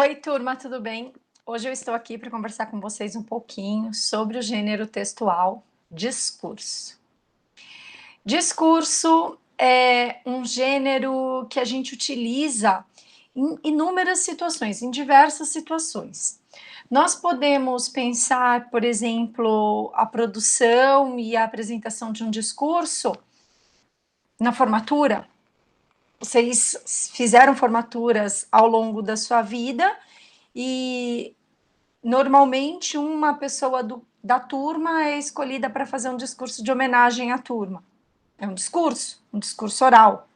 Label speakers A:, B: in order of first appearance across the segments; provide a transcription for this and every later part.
A: Oi, turma, tudo bem? Hoje eu estou aqui para conversar com vocês um pouquinho sobre o gênero textual discurso. Discurso é um gênero que a gente utiliza em inúmeras situações, em diversas situações. Nós podemos pensar, por exemplo, a produção e a apresentação de um discurso na formatura. Vocês fizeram formaturas ao longo da sua vida e normalmente uma pessoa da turma é escolhida para fazer um discurso de homenagem à turma. É um discurso oral.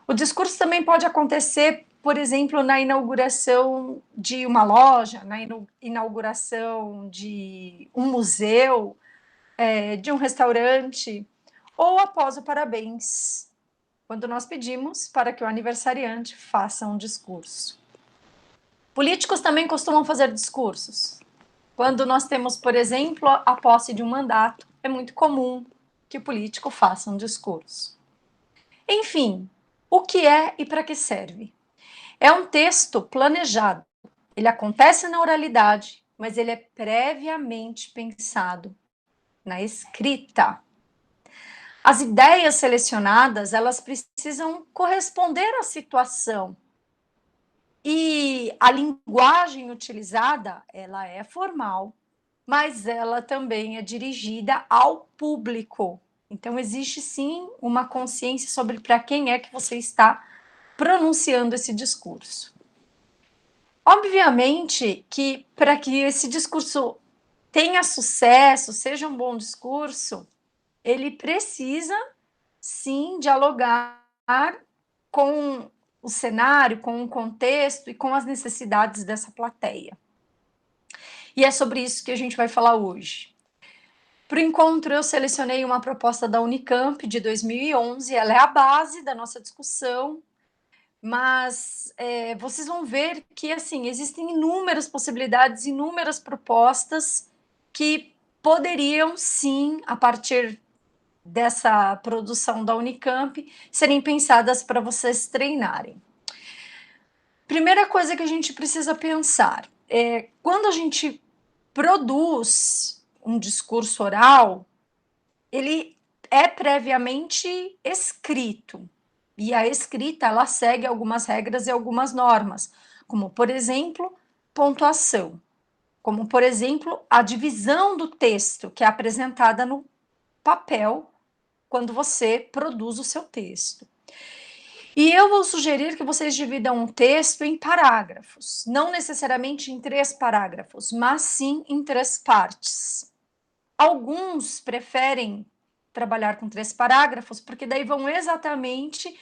A: O discurso também pode acontecer, por exemplo, na inauguração de uma loja, na inauguração de um museu, de um restaurante, ou após o parabéns, quando nós pedimos para que o aniversariante faça um discurso. Políticos também costumam fazer discursos. Quando nós temos, por exemplo, a posse de um mandato, é muito comum que o político faça um discurso. Enfim, o que é e para que serve? É um texto planejado. Ele acontece na oralidade, mas ele é previamente pensado na escrita. As ideias selecionadas, elas precisam corresponder à situação. E a linguagem utilizada, ela é formal, mas ela também é dirigida ao público. Então, existe sim uma consciência sobre para quem é que você está pronunciando esse discurso. Obviamente que para que esse discurso tenha sucesso, seja um bom discurso, ele precisa sim dialogar com o cenário, com o contexto e com as necessidades dessa plateia. E é sobre isso que a gente vai falar hoje. Para o encontro, eu selecionei uma proposta da Unicamp de 2011, ela é a base da nossa discussão, mas vocês vão ver que assim existem inúmeras possibilidades, inúmeras propostas que poderiam sim, a partir dessa produção da Unicamp, serem pensadas para vocês treinarem. Primeira coisa que a gente precisa pensar é quando a gente produz um discurso oral, ele é previamente escrito. E a escrita, ela segue algumas regras e algumas normas, como, por exemplo, pontuação, como, por exemplo, a divisão do texto que é apresentada no papel quando você produz o seu texto. E eu vou sugerir que vocês dividam um texto em parágrafos, não necessariamente em 3 parágrafos, mas sim em 3 partes. Alguns preferem trabalhar com 3 parágrafos, porque daí vão exatamente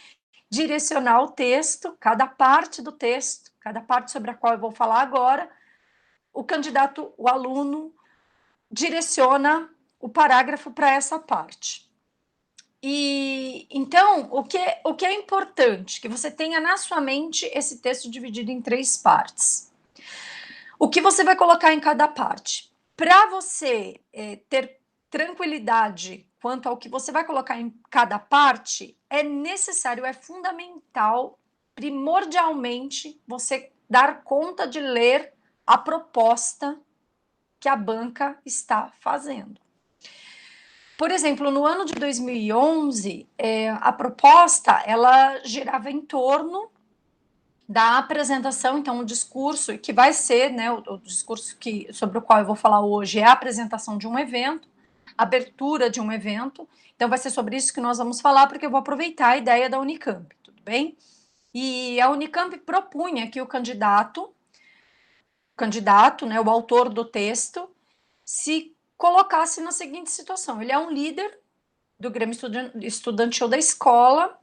A: direcionar o texto, cada parte do texto, cada parte sobre a qual eu vou falar agora, o candidato, o aluno, direciona o parágrafo para essa parte. E então, o que é importante? Que você tenha na sua mente esse texto dividido em 3 partes. O que você vai colocar em cada parte? Para você ter tranquilidade quanto ao que você vai colocar em cada parte, é necessário, é fundamental, primordialmente, você dar conta de ler a proposta que a banca está fazendo. Por exemplo, no ano de 2011, a proposta, ela girava em torno da apresentação, então o discurso que vai ser, né, o discurso sobre o qual eu vou falar hoje é a apresentação de um evento, abertura de um evento, então vai ser sobre isso que nós vamos falar, porque eu vou aproveitar a ideia da Unicamp, tudo bem? E a Unicamp propunha que o candidato, né, o autor do texto, se colocasse na seguinte situação: ele é um líder do Grêmio Estudantil da escola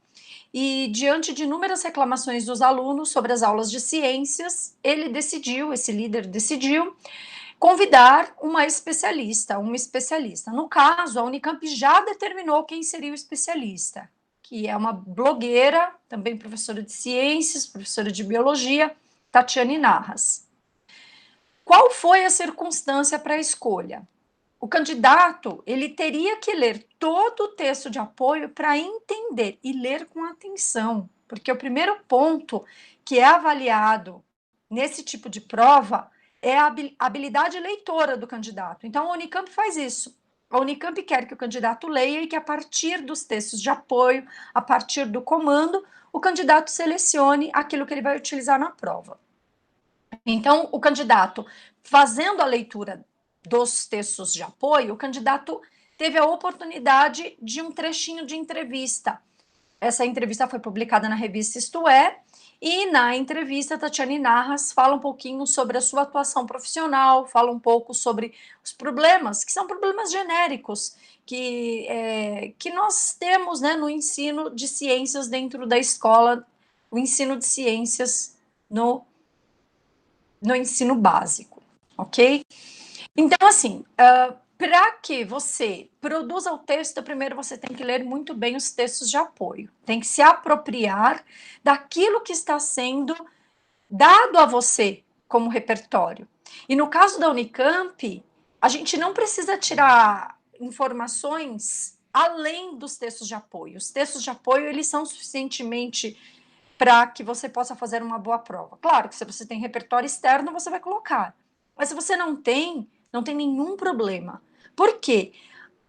A: e, diante de inúmeras reclamações dos alunos sobre as aulas de ciências, esse líder decidiu convidar um especialista. No caso, a Unicamp já determinou quem seria o especialista, que é uma blogueira, também professora de ciências, professora de biologia, Tatiane Narras. Qual foi a circunstância para a escolha? O candidato, ele teria que ler todo o texto de apoio para entender e ler com atenção, porque o primeiro ponto que é avaliado nesse tipo de prova é a habilidade leitora do candidato. Então, a Unicamp faz isso. A Unicamp quer que o candidato leia e que, a partir dos textos de apoio, a partir do comando, o candidato selecione aquilo que ele vai utilizar na prova. Então, o candidato, fazendo a leitura dos textos de apoio, o candidato teve a oportunidade de um trechinho de entrevista. Essa entrevista foi publicada na revista Isto É, e na entrevista, Tatiane Narras fala um pouquinho sobre a sua atuação profissional, fala um pouco sobre os problemas, que são problemas genéricos, que nós temos, né, no ensino de ciências dentro da escola, o ensino de ciências no ensino básico, ok? Então, assim, para que você produza o texto, primeiro você tem que ler muito bem os textos de apoio, tem que se apropriar daquilo que está sendo dado a você como repertório. E no caso da Unicamp, a gente não precisa tirar informações além dos textos de apoio. Os textos de apoio, eles são suficientemente para que você possa fazer uma boa prova. Claro que se você tem repertório externo, você vai colocar. Mas se você não tem nenhum problema. Por quê?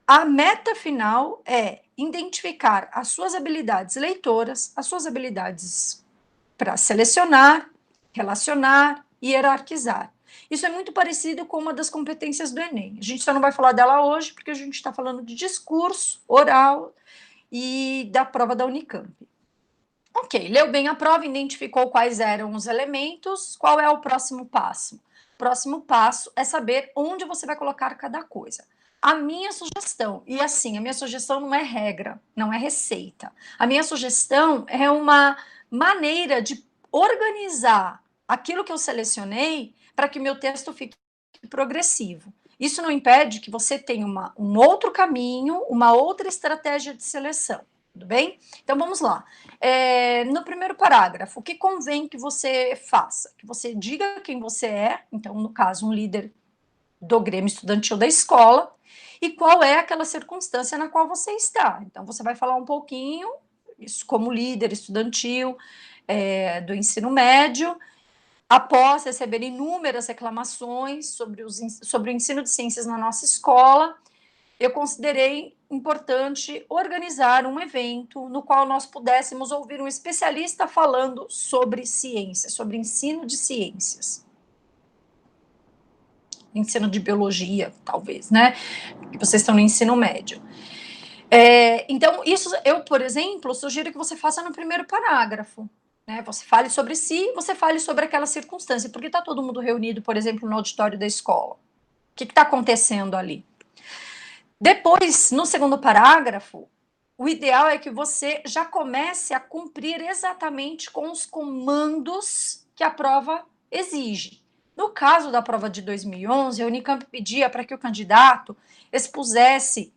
A: A meta final é identificar as suas habilidades leitoras, as suas habilidades para selecionar, relacionar e hierarquizar. Isso é muito parecido com uma das competências do Enem. A gente só não vai falar dela hoje, porque a gente está falando de discurso oral e da prova da Unicamp. Ok, leu bem a prova, identificou quais eram os elementos, qual é o próximo passo? O próximo passo é saber onde você vai colocar cada coisa. A minha sugestão, e assim, a minha sugestão não é regra, não é receita. A minha sugestão é uma maneira de organizar aquilo que eu selecionei para que o meu texto fique progressivo. Isso não impede que você tenha um outro caminho, uma outra estratégia de seleção, tudo bem? Então vamos lá. No primeiro parágrafo, o que convém que você faça? Que você diga quem você é, então, no caso, um líder do Grêmio Estudantil da escola, e qual é aquela circunstância na qual você está. Então, você vai falar um pouquinho, isso como líder estudantil do ensino médio, após receber inúmeras reclamações sobre o ensino de ciências na nossa escola, eu considerei importante organizar um evento no qual nós pudéssemos ouvir um especialista falando sobre ciência, sobre ensino de ciências. Ensino de biologia, talvez, né? Que vocês estão no ensino médio. Então, isso eu, por exemplo, sugiro que você faça no primeiro parágrafo. Né? Você fale sobre si, você fale sobre aquela circunstância. Porque está todo mundo reunido, por exemplo, no auditório da escola? O que está acontecendo ali? Depois, no segundo parágrafo, o ideal é que você já comece a cumprir exatamente com os comandos que a prova exige. No caso da prova de 2011, a Unicamp pedia para que o candidato expusesse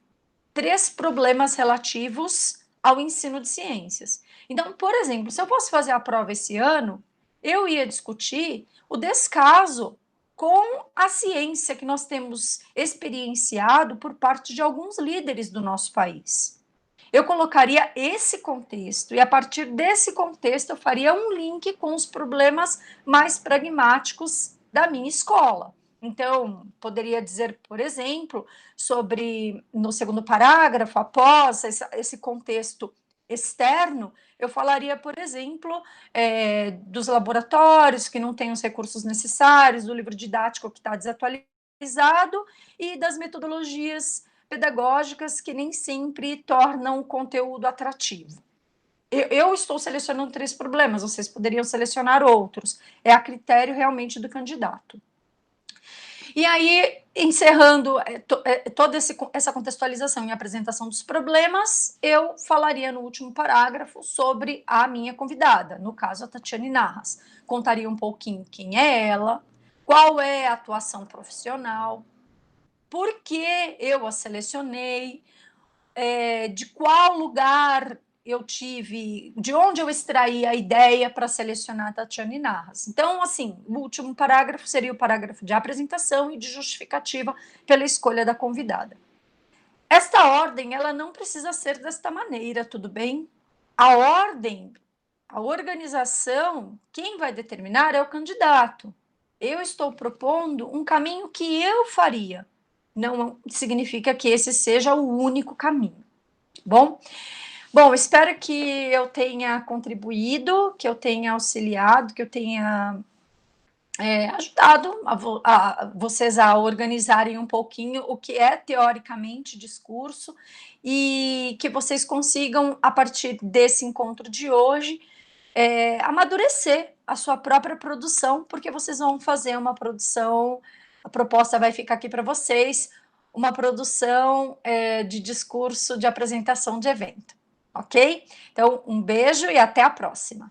A: 3 problemas relativos ao ensino de ciências. Então, por exemplo, se eu fosse fazer a prova esse ano, eu ia discutir o descaso com a ciência que nós temos experienciado por parte de alguns líderes do nosso país. Eu colocaria esse contexto e, a partir desse contexto, eu faria um link com os problemas mais pragmáticos da minha escola. Então, poderia dizer, por exemplo, sobre, no segundo parágrafo, após esse contexto externo, eu falaria, por exemplo, dos laboratórios que não têm os recursos necessários, do livro didático que está desatualizado e das metodologias pedagógicas que nem sempre tornam o conteúdo atrativo. Eu estou selecionando 3 problemas, vocês poderiam selecionar outros. É a critério realmente do candidato. E aí, encerrando toda essa contextualização e apresentação dos problemas, eu falaria no último parágrafo sobre a minha convidada, no caso a Tatiane Narras. Contaria um pouquinho quem é ela, qual é a atuação profissional, por que eu a selecionei, de qual lugar eu tive, de onde eu extraí a ideia para selecionar a Tatiane Narras. Então, assim, o último parágrafo seria o parágrafo de apresentação e de justificativa pela escolha da convidada. Esta ordem, ela não precisa ser desta maneira, tudo bem? A ordem A organização, quem vai determinar é o candidato. Eu estou propondo um caminho que eu faria. Não significa que esse seja o único caminho. Bom? Bom, espero que eu tenha contribuído, que eu tenha auxiliado, que eu tenha ajudado vocês a organizarem um pouquinho o que é teoricamente discurso e que vocês consigam, a partir desse encontro de hoje, amadurecer a sua própria produção, porque vocês vão fazer uma produção, a proposta vai ficar aqui para vocês, uma produção de discurso de apresentação de evento, ok? Então, um beijo e até a próxima.